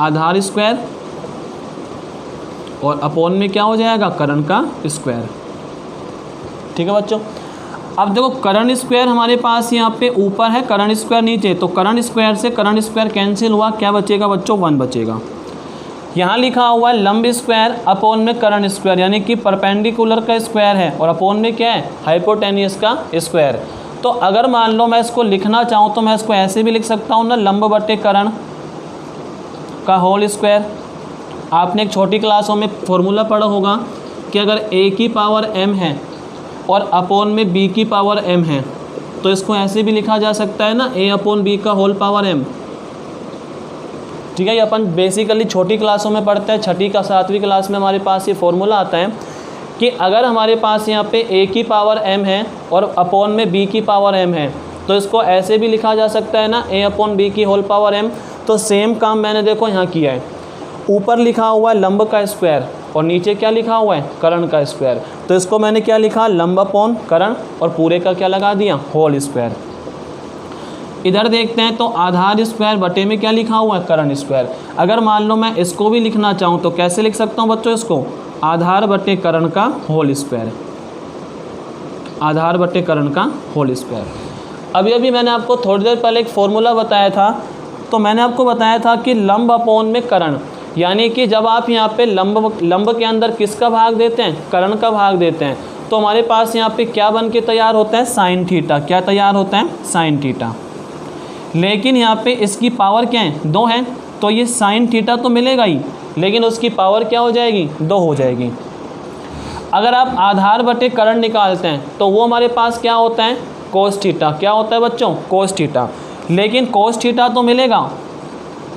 आधार स्क्वायर, और अपोन में क्या हो जाएगा, कर्ण का स्क्वायर। ठीक है बच्चों। अब देखो कर्ण स्क्वायर हमारे पास यहाँ पे ऊपर है, कर्ण स्क्वायर नीचे, तो कर्ण स्क्वायर से कर्ण स्क्वायर कैंसिल हुआ, क्या बचेगा बच्चों, 1 बचेगा। यहाँ लिखा हुआ है लंब स्क्वायर अपोन में कर्ण स्क्वायर, यानी कि परपेंडिकुलर का स्क्वायर है और अपोन में क्या है, हाइपोटेन्यूस का स्क्वायर। तो अगर मान लो मैं इसको लिखना चाहूँ तो मैं इसको ऐसे भी लिख सकता हूँ ना, लंब बटे कर्ण का होल स्क्वायर। आपने एक छोटी क्लासों में फॉर्मूला पढ़ा होगा कि अगर a की पावर m है और अपोन में b की पावर m है तो इसको ऐसे भी लिखा जा सकता है ना, a अपोन b का होल पावर m। ठीक है, ये अपन बेसिकली छोटी क्लासों में पढ़ते हैं। छठी का 7वीं क्लास में हमारे पास ये फॉर्मूला आता है कि अगर हमारे पास यहाँ पे a की पावर m है और अपोन में b की पावर m है तो इसको ऐसे भी लिखा जा सकता है ना, a अपोन b की होल पावर m। तो सेम काम मैंने देखो यहाँ किया है, ऊपर लिखा हुआ है लंब का स्क्वायर और नीचे क्या लिखा हुआ है, कर्ण का स्क्वायर। तो इसको मैंने क्या लिखा, लंब अपोन कर्ण, और पूरे का क्या लगा दिया, होल स्क्वायर। इधर देखते हैं तो आधार स्क्वायर बटे में क्या लिखा हुआ है, कर्ण स्क्वायर। अगर मान लो मैं इसको भी लिखना चाहूँ तो कैसे लिख सकता हूँ बच्चों, इसको आधार बटे कर्ण का होल स्क्वायर, आधार बटे कर्ण का होल स्क्वायर। अभी मैंने आपको थोड़ी देर पहले एक फॉर्मूला बताया था, तो मैंने आपको बताया था कि लंब अपोन में कर्ण, यानी कि जब आप यहाँ पे लंब के अंदर किसका भाग देते हैं, कर्ण का भाग देते हैं, तो हमारे पास यहाँ पे क्या बन के तैयार होता है, साइन थीटा। क्या तैयार होता है, साइन थीटा। लेकिन यहाँ पे इसकी पावर क्या है, 2 है, तो ये साइन थीटा तो मिलेगा ही, लेकिन उसकी पावर क्या हो जाएगी, 2 हो जाएगी। अगर आप आधार बटे कर्ण निकालते हैं तो वो हमारे पास क्या होता है, कोस थीटा। क्या होता है बच्चों, कोस थीटा। लेकिन कोस थीटा तो मिलेगा,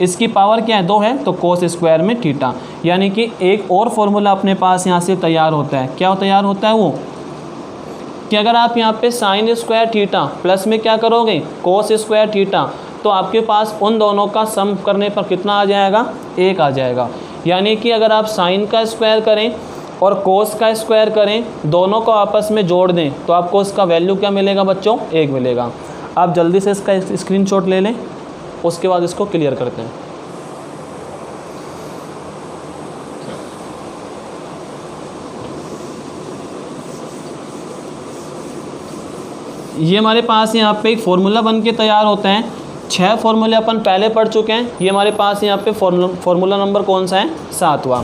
इसकी पावर क्या है, 2 है, तो कोस स्क्वायर में थीटा। यानी कि एक और फॉर्मूला अपने पास यहाँ से तैयार होता है। क्या तैयार होता है वो, कि अगर आप यहाँ पे साइन स्क्वायर थीटा प्लस में क्या करोगे, कोस स्क्वायर थीटा, तो आपके पास उन दोनों का सम करने पर कितना आ जाएगा, 1 आ जाएगा। यानी कि अगर आप साइन का स्क्वायर करें और कोस का स्क्वायर करें, दोनों को आपस में जोड़ दें, तो आपको इसका वैल्यू क्या मिलेगा बच्चों, 1 मिलेगा। आप जल्दी से इसका स्क्रीनशॉट ले लें, उसके बाद इसको क्लियर करते हैं। ये हमारे पास यहाँ पे एक फॉर्मूला बन के तैयार होता है। 6 फॉर्मूले अपन पहले पढ़ चुके हैं। ये हमारे पास यहाँ पे फॉर्मूला नंबर कौन सा है, 7वां।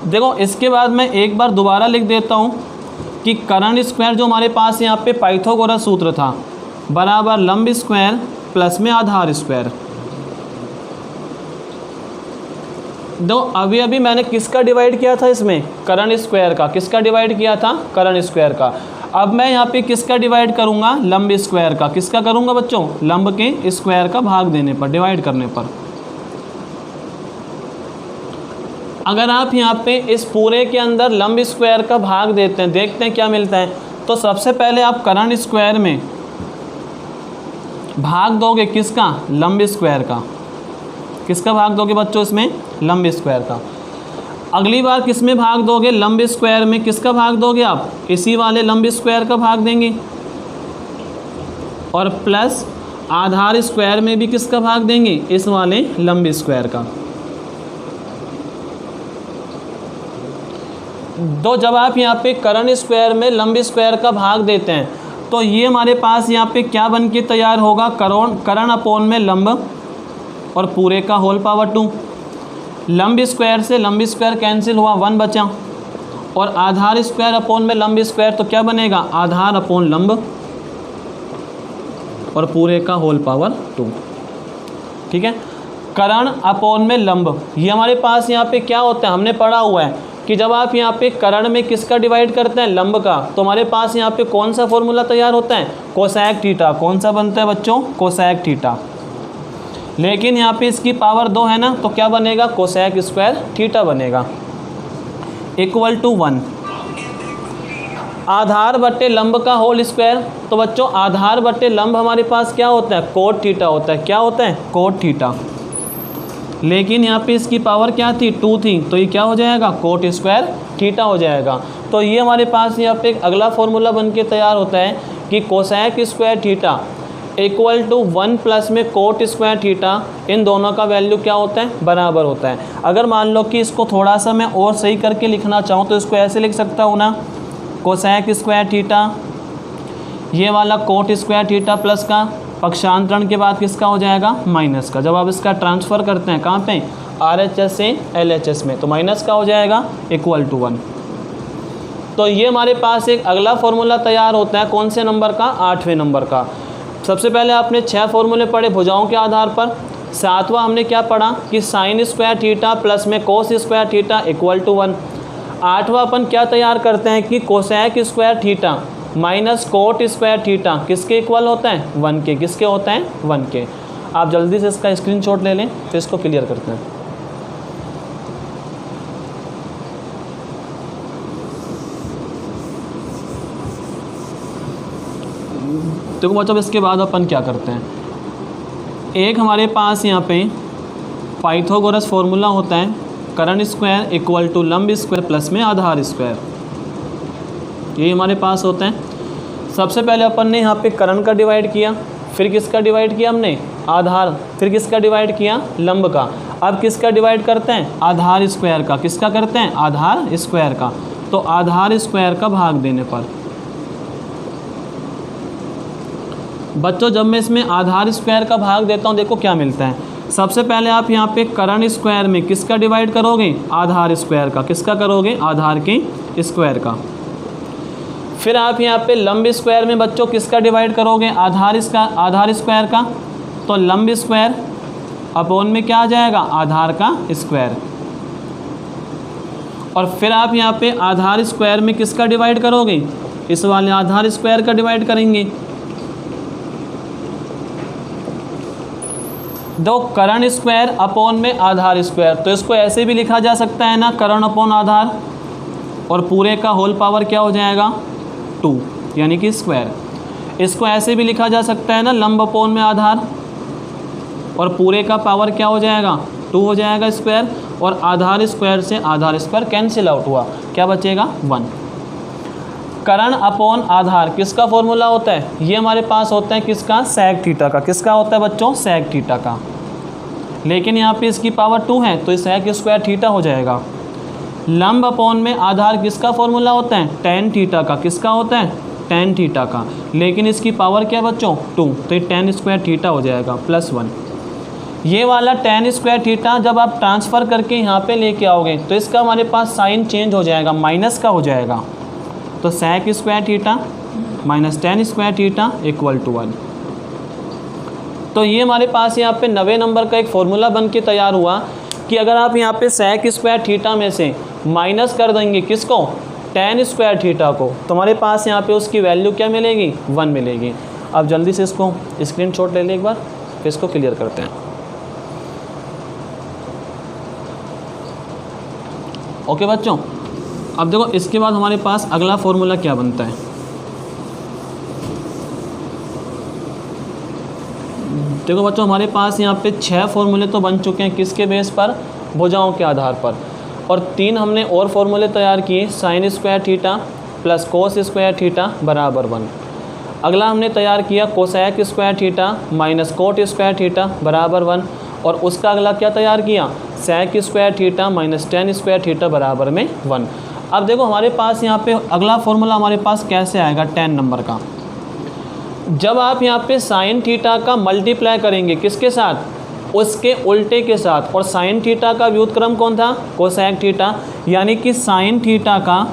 देखो इसके बाद मैं एक बार दोबारा लिख देता हूँ कि कर्ण स्क्वायर जो हमारे पास यहाँ पे पाइथागोरस सूत्र था, बराबर लंब स्क्वायर प्लस में आधार स्क्वायर। दो अभी मैंने किसका डिवाइड किया था, इसमें कर्ण स्क्वायर का। किसका डिवाइड किया था, कर्ण स्क्वायर का। अब मैं यहाँ पे किसका डिवाइड करूँगा, लंब स्क्वायर का। किसका करूँगा बच्चों, लंब के स्क्वायर का भाग देने पर, डिवाइड करने पर। अगर आप यहाँ पे इस पूरे के अंदर लंब स्क्वायर का भाग देते हैं, देखते हैं क्या मिलता है। तो सबसे पहले आप कर्ण स्क्वायर में भाग दोगे किसका, लंब स्क्वायर का। किसका भाग दोगे बच्चों, इसमें लंब स्क्वायर का। अगली बार किस में भाग दोगे, लंब स्क्वायर में। किसका भाग दोगे आप, इसी वाले लंब स्क्वायर का भाग देंगे। और प्लस आधार स्क्वायर में भी किसका भाग देंगे, इस वाले लंब स्क्वायर का। तो जब आप यहाँ पे कर्ण स्क्वायर में लंब स्क्वायर का भाग देते हैं तो ये हमारे पास यहाँ पे क्या बन के तैयार होगा, कर्ण अपोन में लंब और पूरे का होल पावर 2। लंब स्क्वायर से लंब स्क्वायर कैंसिल हुआ, 1 बचा। और आधार स्क्वायर अपॉन में लंब स्क्वायर, तो क्या बनेगा आधार अपॉन लंब और पूरे का होल पावर 2। ठीक है, कर्ण अपॉन में लंब, ये हमारे पास यहाँ पे क्या होता है, हमने पढ़ा हुआ है कि जब आप यहाँ पे कर्ण में किसका डिवाइड करते हैं, लंब का, तो हमारे पास यहाँ पे कौन सा फॉर्मूला तैयार होता है, कोसेक थीटा। कौन सा बनता है बच्चों, कोसेक थीटा। लेकिन यहाँ पे इसकी पावर 2 है ना, तो क्या बनेगा, कोसेक स्क्वायर थीटा बनेगा, इक्वल टू 1। आधार बट्टे लंब का होल स्क्वायर, तो बच्चों आधार बट्टे लंब हमारे पास क्या होता है, कोट थीटा होता है। क्या होता है, कोट थीटा। लेकिन यहाँ पे इसकी पावर क्या थी, 2 थी, तो ये क्या हो जाएगा, कोट स्क्वायर थीटा हो जाएगा। तो ये हमारे पास यहाँ पे एक अगला फॉर्मूला बन के तैयार होता है कि cosec square theta equal to 1 plus में कोट स्क्वायर थीटा, इन दोनों का वैल्यू क्या होता है, बराबर होता है। अगर मान लो कि इसको थोड़ा सा मैं और सही करके लिखना चाहूँ तो इसको ऐसे लिख सकता हूँ ना, कोसेक स्क्वायर थीटा, ये वाला कोट स्क्वायर थीटा प्लस का पक्षांतरण के बाद किसका हो जाएगा, माइनस का। जब आप इसका ट्रांसफ़र करते हैं कहाँ पे, RHS से LHS में, तो माइनस का हो जाएगा, इक्वल टू 1। तो ये हमारे पास एक अगला फॉर्मूला तैयार होता है, कौन से नंबर का, 8वें नंबर का। सबसे पहले आपने 6 फॉर्मूले पढ़े भुजाओं के आधार पर। 7वां हमने क्या पढ़ा कि साइन स्क्वायर थीटा प्लस में cos square theta equal to 1। 8वां अपन क्या तैयार करते हैं कि cosec square theta minus cot square theta किसके इक्वल होता है, 1 के। किसके होता है, 1 के। आप जल्दी से इसका स्क्रीनशॉट ले लें, फिर इसको क्लियर करते हैं। देखो बच्चों, इसके बाद अपन क्या करते हैं, एक हमारे पास यहाँ पे पाइथागोरस फॉर्मूला होता है, कर्ण स्क्वायर इक्वल टू लंब स्क्वायर प्लस में आधार स्क्वायर, ये हमारे पास होता है। सबसे पहले अपन ने यहाँ पे कर्ण का डिवाइड किया, फिर किसका डिवाइड किया हमने, आधार, फिर किसका डिवाइड किया, लंब का। अब किसका डिवाइड करते हैं, आधार स्क्वायर का। किसका करते हैं, आधार स्क्वायर का। तो आधार स्क्वायर का भाग देने पर बच्चों, जब मैं इसमें आधार स्क्वायर का भाग देता हूँ, देखो क्या मिलता है। सबसे पहले आप यहाँ पे कर्ण स्क्वायर में किसका डिवाइड करोगे, आधार स्क्वायर का। किसका करोगे, आधार के स्क्वायर का। फिर आप यहाँ पे लंब स्क्वायर में बच्चों किसका डिवाइड करोगे, आधार स्क्वायर का। तो लंब स्क्वायर अपॉन में क्या आ जाएगा, आधार का स्क्वायर। और फिर आप यहाँ पे आधार स्क्वायर में किसका डिवाइड करोगे, इस वाले आधार स्क्वायर का डिवाइड करेंगे। दो कर्ण स्क्वायर अपॉन में आधार स्क्वायर, तो इसको ऐसे भी लिखा जा सकता है ना, कर्ण अपॉन आधार, और पूरे का होल पावर क्या हो जाएगा, 2, यानी कि स्क्वायर। इसको ऐसे भी लिखा जा सकता है ना, लंब अपॉन में आधार, और पूरे का पावर क्या हो जाएगा, 2 हो जाएगा स्क्वायर। और आधार स्क्वायर से आधार स्क्वायर कैंसिल आउट हुआ, क्या बचेगा, 1। कर्ण अपॉन आधार किसका फॉर्मूला होता है, ये हमारे पास होता है किसका, सेक थीटा का। किसका होता है बच्चों, सेक थीटा का। लेकिन यहाँ पे इसकी पावर 2 है, तो सेक स्क्वायर थीटा हो जाएगा। लंब अपॉन में आधार किसका फॉर्मूला होता है, टेन थीटा का। किसका होता है, टेन थीटा का। लेकिन इसकी पावर क्या है बच्चों, 2, तो ये टेन स्क्वायर थीटा हो जाएगा प्लस 1। ये वाला टेन स्क्वायर थीटा जब आप ट्रांसफ़र करके यहाँ पे लेके आओगे तो इसका हमारे पास साइन चेंज हो जाएगा, माइनस का हो जाएगा। तो sec square theta minus tan square theta equal to 1। तो ये हमारे पास यहाँ पे 90 नंबर का एक फॉर्मूला बन के तैयार हुआ कि अगर आप यहाँ पे सेक स्क्वायर थीटा में से माइनस कर देंगे किसको, टेन स्क्वायर थीटा को, तो हमारे पास यहाँ पे उसकी वैल्यू क्या मिलेगी, 1 मिलेगी। अब जल्दी से इसको स्क्रीनशॉट ले लें एक बार, फिर इसको क्लियर करते हैं। ओके बच्चों, अब देखो इसके बाद हमारे पास अगला फॉर्मूला क्या बनता है। देखो बच्चों, हमारे पास यहाँ पे 6 फॉर्मूले तो बन चुके हैं, किसके बेस पर, भुजाओं के आधार पर। और 3 हमने और फॉर्मूले तैयार किए, sine square theta plus cos square theta बराबर 1। अगला हमने तैयार किया cosec square theta minus cot square theta बराबर 1। और उसका अगला क्या तैयार किया, sec square theta minus tan square theta बराबर में 1। अब देखो हमारे पास यहाँ पे अगला फॉर्मूला हमारे पास कैसे आएगा, 10 नंबर का। जब आप यहाँ पे साइन थीटा का मल्टीप्लाई करेंगे किसके साथ, उसके उल्टे के साथ, और साइन थीटा का व्युत्क्रम कौन था, कोसेक थीटा, यानी कि साइन थीटा का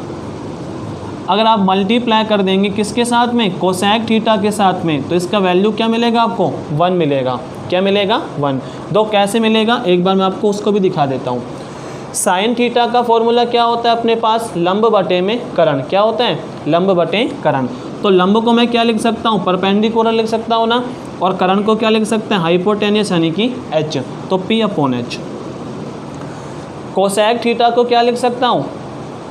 अगर आप मल्टीप्लाई कर देंगे किसके साथ में, कोसेक थीटा के साथ में, तो इसका वैल्यू क्या मिलेगा आपको, 1 मिलेगा। क्या मिलेगा, 1। तो कैसे मिलेगा, एक बार मैं आपको उसको भी दिखा देता हूँ। साइन थीटा का फॉर्मूला क्या होता है अपने पास, लंब बटे में करण। क्या होता है, लंब बटे करण। तो लंब को मैं क्या लिख सकता हूँ, परपेंडिकुलर लिख सकता हूँ ना, और करण को क्या लिख सकते हैं, हाइपोटेनियस यानी कि h, तो p/h। कोसेक थीटा को क्या लिख सकता हूँ,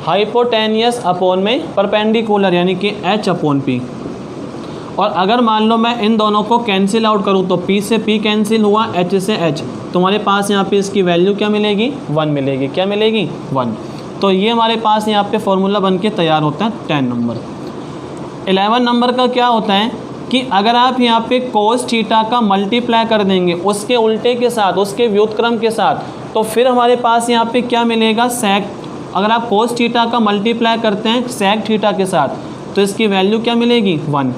हाइपोटेनियस अपॉन में परपेंडिकुलर यानी कि h/p। और अगर मान लो मैं इन दोनों को कैंसिल आउट करूँ तो p से p कैंसिल हुआ, h से h, तुम्हारे पास यहाँ पे इसकी वैल्यू क्या मिलेगी, 1 मिलेगी। क्या मिलेगी, 1। तो ये हमारे पास यहाँ पे फॉर्मूला बन के तैयार होता है 10 नंबर। 11 नंबर का क्या होता है कि अगर आप यहाँ पे कोस थीटा का मल्टीप्लाई कर देंगे उसके उल्टे के साथ, उसके व्युत्क्रम के साथ, तो फिर हमारे पास यहाँ पे क्या मिलेगा, सेक। अगर आप कोस थीटा का मल्टीप्लाई करते हैं सेक थीटा के साथ तो इसकी वैल्यू क्या मिलेगी, 1।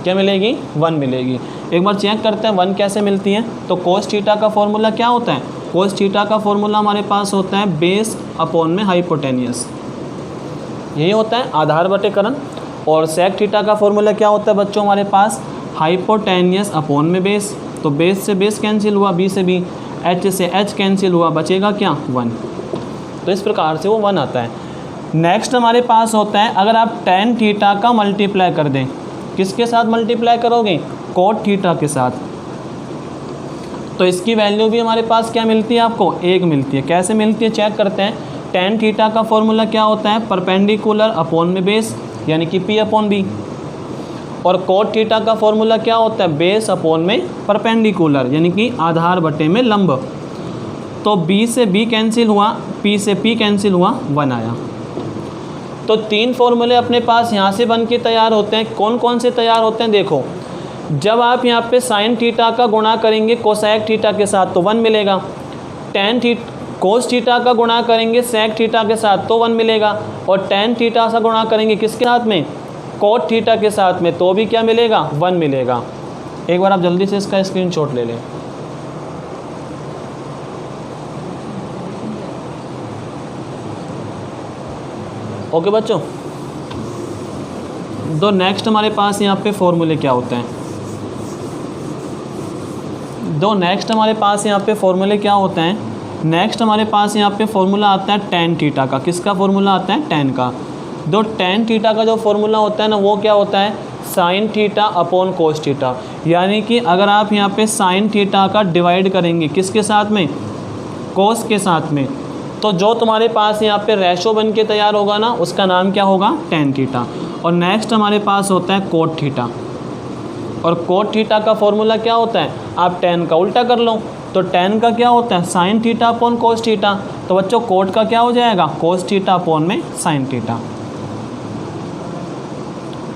क्या मिलेगी, 1 मिलेगी। एक बार चेक करते हैं 1 कैसे मिलती है। तो कोस थीटा का फॉर्मूला क्या होता है, कोस थीटा का फॉर्मूला हमारे पास होता है बेस अपॉन में हाइपोटेनियस, यही होता है आधार बटे करण। और सेक थीटा का फॉर्मूला क्या होता है बच्चों हमारे पास, हाइपोटेनियस अपॉन में बेस। तो बेस से बेस कैंसिल हुआ, बी से बी, एच से एच कैंसिल हुआ, बचेगा क्या, 1। तो इस प्रकार से वो 1 आता है। नेक्स्ट हमारे पास होता है अगर आप टेन थीटा का मल्टीप्लाई कर दें, किसके साथ मल्टीप्लाई करोगे, कोट थीटा के साथ, तो इसकी वैल्यू भी हमारे पास क्या मिलती है आपको, 1 मिलती है। कैसे मिलती है चेक करते हैं। टेन थीटा का फॉर्मूला क्या होता है, परपेंडिकुलर अपॉन में बेस यानी कि p/b। और कोट थीटा का फॉर्मूला क्या होता है, बेस अपॉन में परपेंडिकुलर यानी कि आधार बटे में लंब। तो b से b कैंसिल हुआ, p से p कैंसिल हुआ, 1 आया। तो 3 फॉर्मूले अपने पास यहाँ से बन के तैयार होते हैं। कौन कौन से तैयार होते हैं, देखो जब आप यहाँ पे साइन थीटा का गुणा करेंगे कोसेक थीटा के साथ तो 1 मिलेगा, कोस थीटा का गुणा करेंगे सेक थीटा के साथ तो 1 मिलेगा, और टेन थीटा से गुणा करेंगे किसके साथ में, कोट थीटा के साथ में, तो भी क्या मिलेगा, 1 मिलेगा। एक बार आप जल्दी से इसका स्क्रीनशॉट ले लें। ओके बच्चों, तो नेक्स्ट हमारे पास यहाँ पे फॉर्मूले क्या होते हैं, नेक्स्ट हमारे पास यहाँ पे फॉर्मूले क्या होते हैं। नेक्स्ट हमारे पास यहाँ पे फॉर्मूला आता है टेन थीटा का। किसका फॉर्मूला आता है, टेन का। टेन थीटा का जो फॉर्मूला होता है ना वो क्या होता है, sine theta upon cos theta. यानी कि अगर आप यहाँ पे साइन थीटा का डिवाइड करेंगे किसके साथ में, कोस के साथ में, तो जो तुम्हारे पास यहाँ पे रेशो बन के तैयार होगा ना उसका नाम क्या होगा, टेन थीटा। और नेक्स्ट हमारे पास होता है कोट थीटा। और कोट थीटा का फॉर्मूला क्या होता है, आप टेन का उल्टा कर लो, तो टेन का क्या होता है, sine theta upon cos theta. तो बच्चों कोट का क्या हो जाएगा, कोस थीटा अपॉन में साइन थीटा।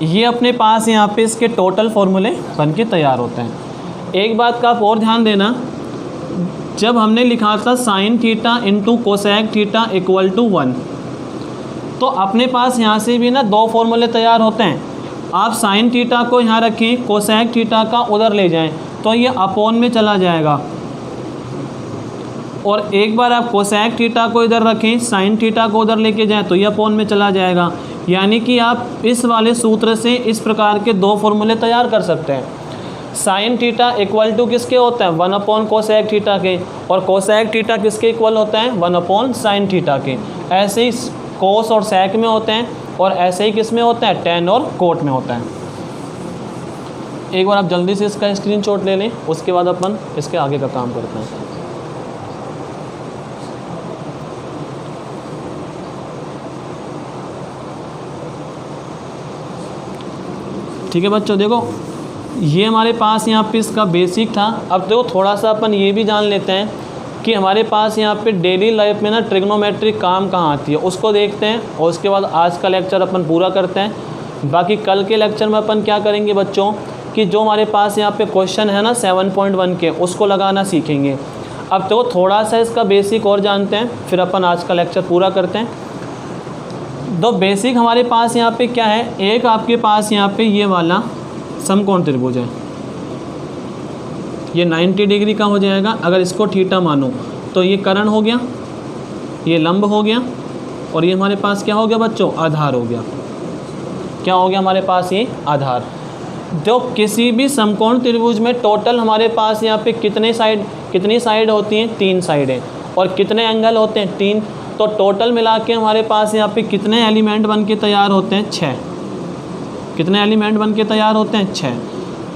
ये अपने पास यहाँ पे इसके टोटल फॉर्मूले बन के तैयार होते हैं। एक बात का आप और ध्यान देना, जब हमने लिखा था sine theta into cosec theta equal to 1, तो अपने पास यहाँ से भी ना 2 फॉर्मूले तैयार होते हैं। आप साइन थीटा को यहाँ रखें, कोसेक थीटा का उधर ले जाएं तो ये अपॉन में चला जाएगा, और एक बार आप कोसेक थीटा को इधर रखें, साइन थीटा को उधर लेके जाएं तो ये अपॉन में चला जाएगा। यानी कि आप इस वाले सूत्र से इस प्रकार के 2 फॉर्मूले तैयार कर सकते हैं। साइन थीटा इक्वल टू किसके होता है, 1 अपॉन कोसेक थीटा के, और कोसेक थीटा किसके इक्वल होता है, 1 अपॉन साइन थीटा के। ऐसे ही कोस और सेक में होते हैं, और ऐसे ही किस में होता है, टेन और कोट में होता है। एक बार आप जल्दी से इसका स्क्रीनशॉट ले लें, उसके बाद अपन इसके आगे का काम करते हैं। ठीक है बच्चों, देखो ये हमारे पास यहाँ पे इसका बेसिक था। अब देखो थोड़ा सा अपन ये भी जान लेते हैं कि हमारे पास यहाँ पे डेली लाइफ में ना ट्रिग्नोमेट्रिक काम कहाँ आती है, उसको देखते हैं, और उसके बाद आज का लेक्चर अपन पूरा करते हैं। बाकी कल के लेक्चर में अपन क्या करेंगे बच्चों कि जो हमारे पास यहाँ पे क्वेश्चन है ना 7.1 के, उसको लगाना सीखेंगे। अब तो थोड़ा सा इसका बेसिक और जानते हैं, फिर अपन आज का लेक्चर पूरा करते हैं। तो बेसिक हमारे पास यहाँ पे क्या है, एक आपके पास यहाँ पे ये वाला समकोण त्रिभुज है, ये 90 डिग्री का हो जाएगा। अगर इसको थीटा मानो तो ये कर्ण हो गया, ये लंब हो गया, और ये हमारे पास क्या हो गया बच्चों, आधार हो गया। क्या हो गया हमारे पास, ये आधार। जो किसी भी समकोण त्रिभुज में टोटल हमारे पास यहाँ पे कितनी साइड होती हैं, 3 साइडें, और कितने एंगल होते हैं, 3। तो टोटल मिला के हमारे पास यहाँ पे कितने एलिमेंट बन के तैयार होते हैं, 6। कितने एलिमेंट बन के तैयार होते हैं, 6।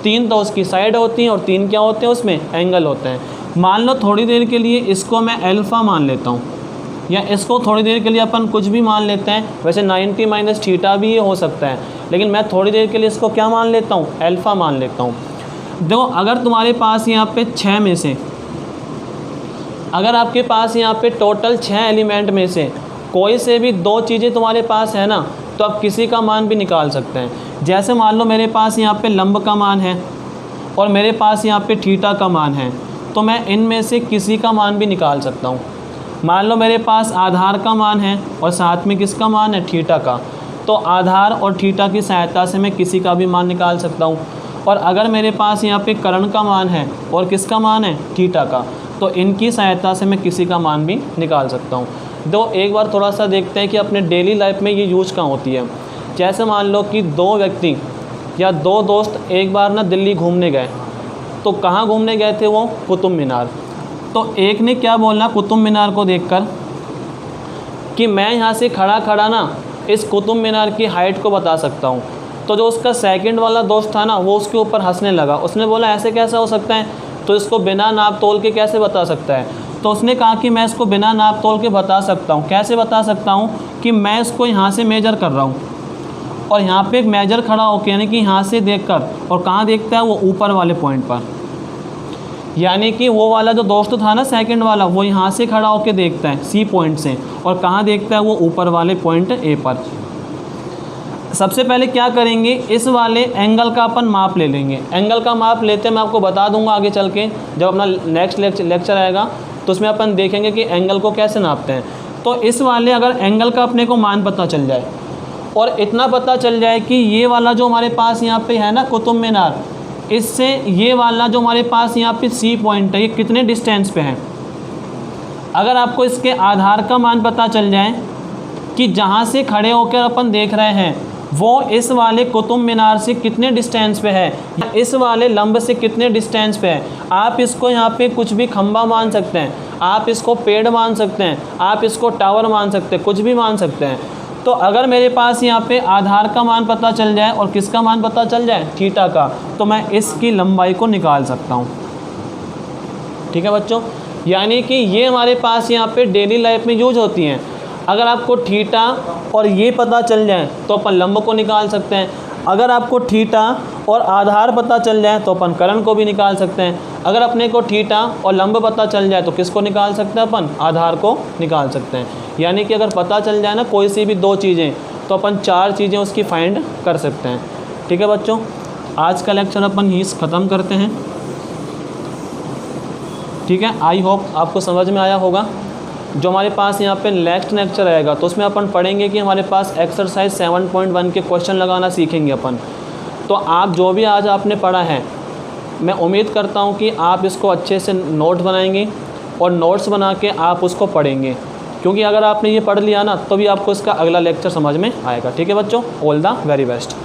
3 तो उसकी साइड होती हैं और 3 क्या होते हैं, उसमें एंगल होते हैं। मान लो थोड़ी देर के लिए इसको मैं अल्फ़ा मान लेता हूँ, या इसको थोड़ी देर के लिए अपन कुछ भी मान लेते हैं। वैसे 90 माइनस थीटा भी ये हो सकता है, लेकिन मैं थोड़ी देर के लिए इसको क्या मान लेता हूँ, अल्फ़ा मान लेता हूँ। देखो अगर तुम्हारे पास यहाँ पे 6 में से, अगर आपके पास यहाँ पे टोटल 6 एलिमेंट में से कोई से भी 2 चीज़ें तुम्हारे पास है ना, तो आप किसी का मान भी निकाल सकते हैं। जैसे मान लो मेरे पास यहाँ पे लंब का मान है और मेरे पास यहाँ पे थीटा का मान है, तो मैं इनमें से किसी का मान भी निकाल सकता हूँ। मान लो मेरे पास आधार का मान है और साथ में किसका मान है, थीटा का, तो आधार और थीटा की सहायता से मैं किसी का भी मान निकाल सकता हूँ। और अगर मेरे पास यहाँ पे कर्ण का मान है और किसका मान है, थीटा का, तो इनकी सहायता से मैं किसी का मान भी निकाल सकता हूँ। तो एक बार थोड़ा सा देखते हैं कि अपने डेली लाइफ में ये यूज कहाँ होती है। जैसे मान लो कि 2 व्यक्ति या 2 दोस्त एक बार ना दिल्ली घूमने गए, तो कहाँ घूमने गए थे वो, कुतुब मीनार। तो एक ने क्या बोलना कुतुब मीनार को देखकर कि मैं यहाँ से खड़ा खड़ा ना इस कुतुब मीनार की हाइट को बता सकता हूँ। तो जो उसका सेकंड वाला दोस्त था ना, वो उसके ऊपर हंसने लगा। उसने बोला ऐसे कैसा हो सकता है, तो इसको बिना नाप तोल के कैसे बता सकता है। तो उसने कहा कि मैं इसको बिना नाप तोल के बता सकता हूँ। कैसे बता सकता हूँ कि मैं इसको यहाँ से मेजर कर रहा हूँ और यहाँ पे एक मेजर खड़ा होकर, यानी कि यहाँ से देखकर, और कहाँ देखता है वो ऊपर वाले पॉइंट पर। यानी कि वो वाला जो दोस्त था ना सेकंड वाला, वो यहाँ से खड़ा होकर देखता है सी पॉइंट से, और कहाँ देखता है वो ऊपर वाले पॉइंट ए पर। सबसे पहले क्या करेंगे, इस वाले एंगल का अपन माप ले लेंगे। एंगल का माप लेते मैं आपको बता दूंगा आगे चल के, जब अपना नेक्स्ट लेक्चर आएगा तो उसमें अपन देखेंगे कि एंगल को कैसे नापते हैं। तो इस वाले अगर एंगल का अपने को मान पता चल जाए और इतना पता चल जाए कि ये वाला जो हमारे पास यहाँ पे है ना कुतुब मीनार, इससे ये वाला जो हमारे पास यहाँ पे सी पॉइंट है, ये कितने डिस्टेंस पे है। अगर आपको इसके आधार का मान पता चल जाए कि जहाँ से खड़े होकर अपन देख रहे हैं वो इस वाले कुतुब मीनार से कितने डिस्टेंस पे है, इस वाले लंब से कितने डिस्टेंस पे है, आप इसको यहाँ पे कुछ भी खंबा मान सकते हैं, आप इसको पेड़ मान सकते हैं, आप इसको टावर मान सकते हैं, कुछ भी मान सकते हैं। तो अगर मेरे पास यहाँ पे आधार का मान पता चल जाए और किसका मान पता चल जाए, थीटा का, तो मैं इसकी लंबाई को निकाल सकता हूँ। ठीक है बच्चों, यानी कि ये हमारे पास यहाँ पे डेली लाइफ में यूज होती हैं। अगर आपको थीटा और ये पता चल जाए तो अपन लंब को निकाल सकते हैं। अगर आपको थीटा और आधार पता चल जाए तो अपन कर्ण को भी निकाल सकते हैं। अगर अपने को थीटा और लंब पता चल जाए तो किसको निकाल सकते हैं, अपन आधार को निकाल सकते हैं। यानी कि अगर पता चल जाए ना कोई सी भी 2 चीज़ें, तो अपन 4 चीज़ें उसकी फाइंड कर सकते हैं। ठीक है बच्चों, आज का लेक्चर अपन यहीं ख़त्म करते हैं। ठीक है, आई होप आपको समझ में आया होगा। जो हमारे पास यहाँ पे नेक्स्ट लेक्चर आएगा तो उसमें अपन पढ़ेंगे कि हमारे पास एक्सरसाइज 7.1 के क्वेश्चन लगाना सीखेंगे अपन। तो आप जो भी आज आपने पढ़ा है, मैं उम्मीद करता हूँ कि आप इसको अच्छे से नोट बनाएंगे और नोट्स बना के आप उसको पढ़ेंगे, क्योंकि अगर आपने ये पढ़ लिया ना तो भी आपको इसका अगला लेक्चर समझ में आएगा। ठीक है बच्चों, ऑल द वेरी बेस्ट।